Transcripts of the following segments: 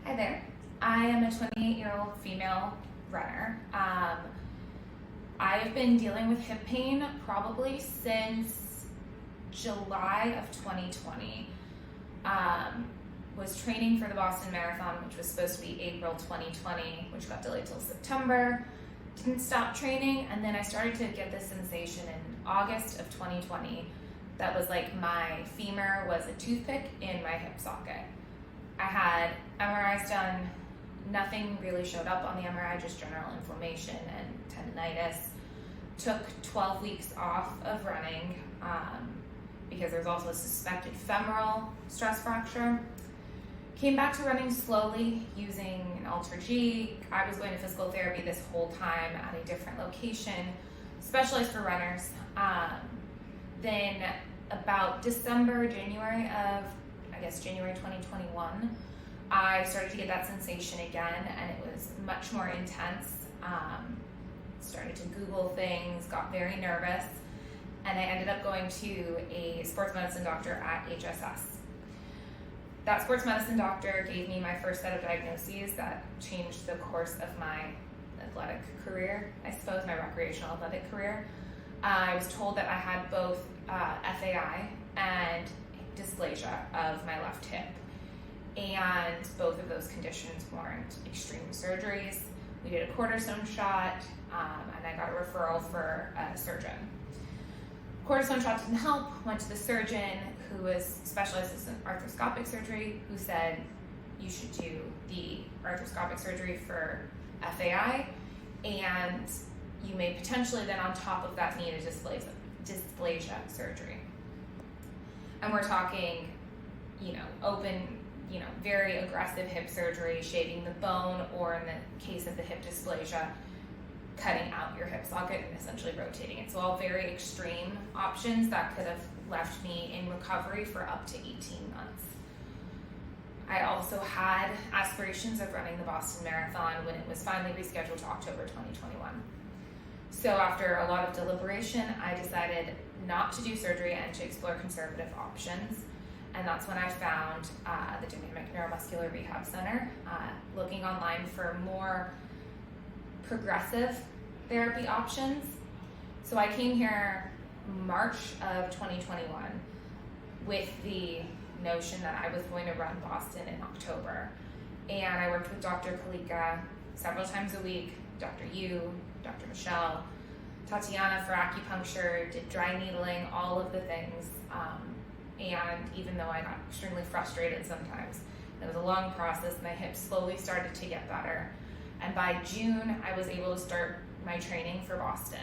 Hi there. I am a 28-year-old female runner. I've been dealing with hip pain probably since July of 2020. Was training for the Boston Marathon, which was supposed to be April 2020, which got delayed till September. Didn't stop training, and then I started to get this sensation in August of 2020 that was like my femur was a toothpick in my hip socket. I had MRIs done, nothing really showed up on the MRI, just general inflammation and tendinitis. Took 12 weeks off of running because there's also a suspected femoral stress fracture. Came back to running slowly using an Alter-G. I was going to physical therapy this whole time at a different location, specialized for runners. Then about January 2021, I started to get that sensation again, and it was much more intense. Started to Google things, got very nervous, and I ended up going to a sports medicine doctor at HSS. That sports medicine doctor gave me my first set of diagnoses that changed the course of my athletic career, I suppose, my recreational athletic career. I was told that I had both FAI and dysplasia of my left hip, and both of those conditions warrant extreme surgeries. We did a cortisone shot, and I got a referral for a surgeon. Cortisone shot didn't help. Went to the surgeon, who was specialized in arthroscopic surgery, who said you should do the arthroscopic surgery for FAI, and you may potentially then on top of that need a dysplasia surgery. And we're talking, open, very aggressive hip surgery, shaving the bone, or in the case of the hip dysplasia, cutting out your hip socket and essentially rotating it. So all very extreme options that could have left me in recovery for up to 18 months. I also had aspirations of running the Boston Marathon when it was finally rescheduled to October 2021. So after a lot of deliberation, I decided not to do surgery and to explore conservative options. And that's when I found the Dynamic Neuromuscular Rehab Center, looking online for more progressive therapy options. So I came here March of 2021 with the notion that I was going to run Boston in October. And I worked with Dr. Kalika several times a week, Dr. Yu, Dr. Michelle, Tatiana for acupuncture, did dry needling, all of the things. And even though I got extremely frustrated sometimes, it was a long process, my hips slowly started to get better. And by June, I was able to start my training for Boston.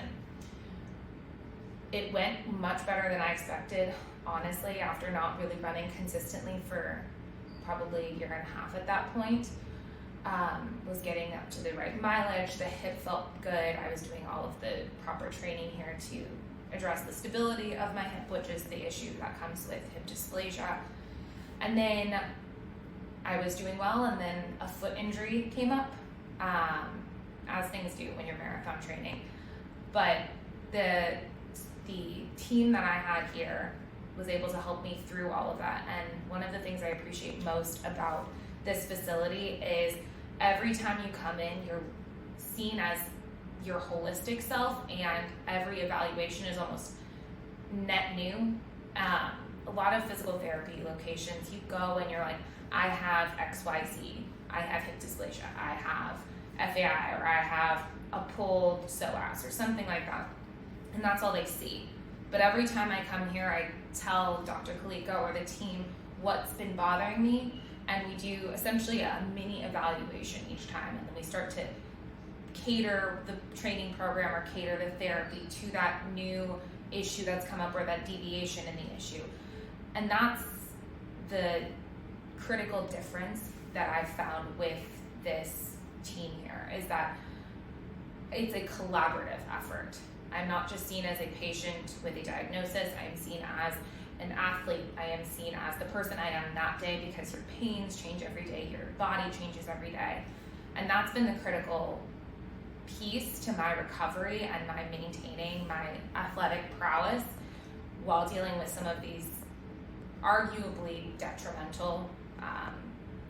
It went much better than I expected, honestly, after not really running consistently for probably a year and a half at that point. Was getting up to the right mileage, the hip felt good, I was doing all of the proper training here to address the stability of my hip, which is the issue that comes with hip dysplasia. And then I was doing well, and then a foot injury came up, as things do when you're marathon training. But the team that I had here was able to help me through all of that. And one of the things I appreciate most about this facility is every time you come in, you're seen as your holistic self, and every evaluation is almost net new. A lot of physical therapy locations, you go and you're like, I have XYZ, I have hip dysplasia, I have FAI, or I have a pulled psoas or something like that. And that's all they see. But every time I come here, I tell Dr. Kalika or the team what's been bothering me, and we do essentially a mini evaluation each time, and then we start to cater the training program or cater the therapy to that new issue that's come up or that deviation in the issue. And that's the critical difference that I've found with this team here, is that it's a collaborative effort. I'm not just seen as a patient with a diagnosis, I am seen as an athlete, I am seen as the person I am that day, because your pains change every day, your body changes every day. And that's been the critical piece to my recovery and my maintaining my athletic prowess while dealing with some of these arguably detrimental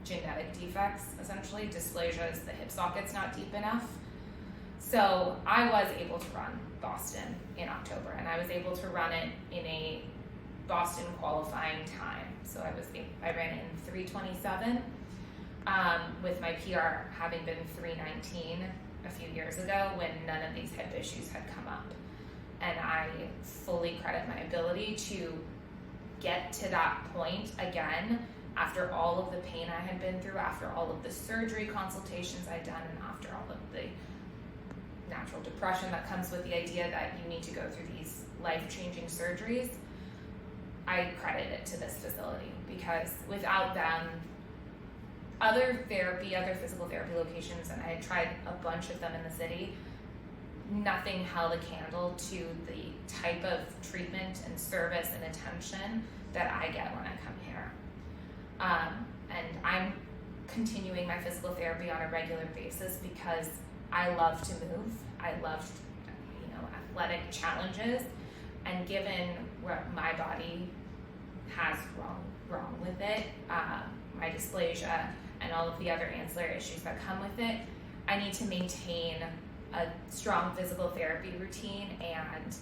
genetic defects, essentially. Dysplasia is the hip socket's not deep enough. So I was able to run Boston in October, and I was able to run it in a Boston qualifying time. So I ran it in 3:27, with my PR having been 3:19 a few years ago when none of these hip issues had come up. And I fully credit my ability to get to that point again after all of the pain I had been through, after all of the surgery consultations I'd done, and after all of the natural depression that comes with the idea that you need to go through these life-changing surgeries. I credit it to this facility, because without them, other physical therapy locations, and I had tried a bunch of them in the city, nothing held a candle to the type of treatment and service and attention that I get when I come here. And I'm continuing my physical therapy on a regular basis because I love to move. I love, athletic challenges, and given what my body has wrong with it, my dysplasia and all of the other ancillary issues that come with it, I need to maintain a strong physical therapy routine and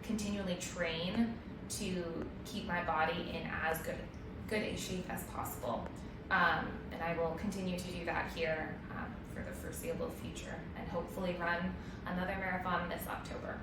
continually train to keep my body in as good a shape as possible. And I will continue to do that here for the foreseeable future, and hopefully run another marathon this October.